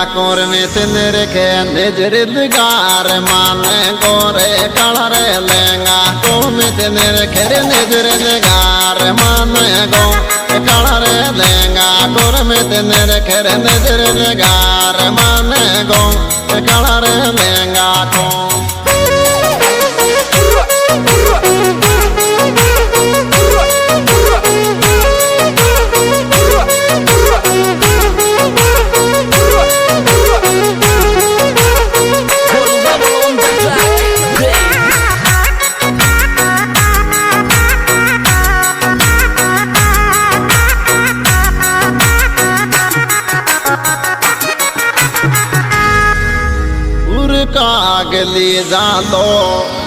कोर में सिंदर के निजरिद गार माने गोरे कलर लेंगा को में सिंदर के निजरिद गार माने गो कलर लेंगा कोर में सिंदर के निजरिद गार माने गो कलर लेंगा को कागली जालो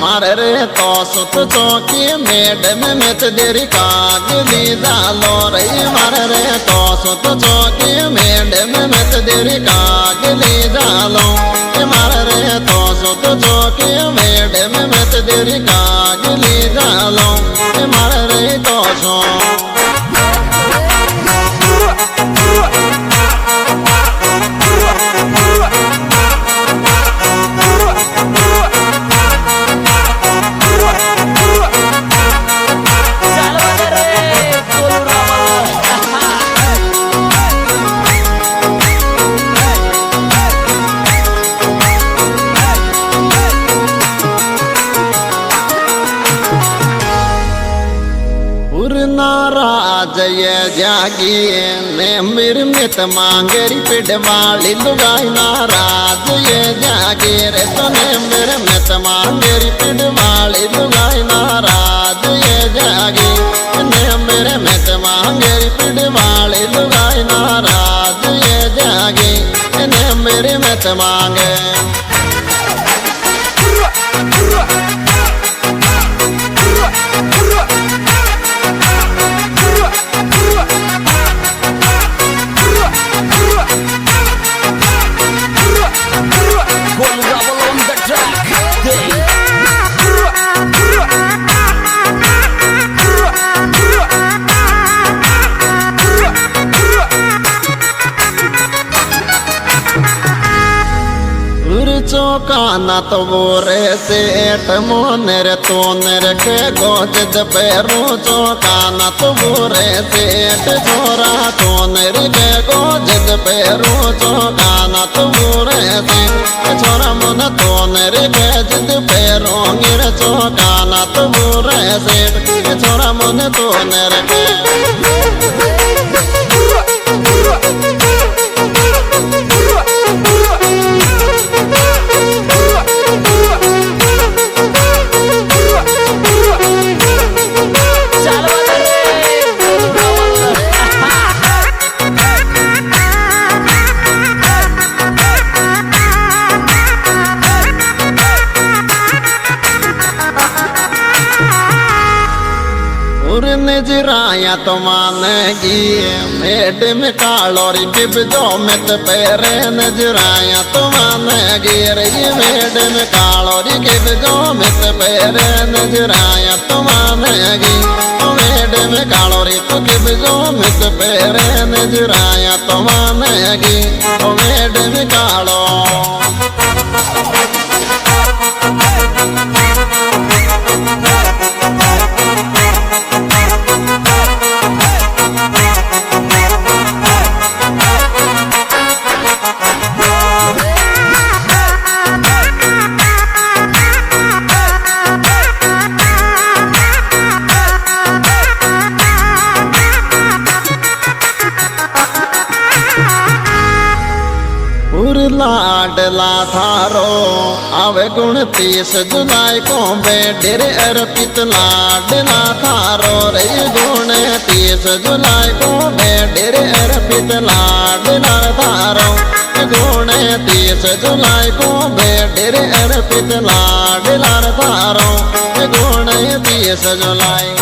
मारे रे तो सुत चौकी मैडम में तेरी कागली जालो रे मारे रे तो सुत चौकी मैडम में तेरी कागली जालो मारे रे तो सुत चौकी मैडम में तेरी कागली जालो मारे रे तो सो नाराज ये जागी ने मेरे मित मांगेरी पिडवाली लुगाई नाराज ये जागी रे तो ने मेरे मित मांगेरी पिडवाली लुगाई नाराज ये जागी ने मेरे मित मांगेरी पिडवाली लुगाई नाराज ये जागी ने मेरे मित मांगे चौकाना तो वो रे सेठ मोनर तो नर के गोजद पैरू चौकाना तो वो रे सेठ छोरा तो नर के गोजद पैरू चौकाना तो वो रे सेठ छोरा मन तो नर के जिद पैरू गिर चौकाना तो वो रे सेठ छोरा मन तो नर के नजराया तो मानेगी मैडम कालोरी बिब दो मित पैरे नजराया तो मानेगी रे मैडम कालोरी बिब दो मित पैरे नजराया तो मानेगी मैडम कालोरी तो बिब दो मित पैरे नजराया तो मानेगी मैडम कालो लाडला थारो आवे 29 जुलाई को बेडेर अर्पित लाडला थारो रे 29 जुलाई को बेडेर अर्पित लाडला थारो 29 जुलाई को बेडेर अर्पित लाडला थारो 29 जुलाई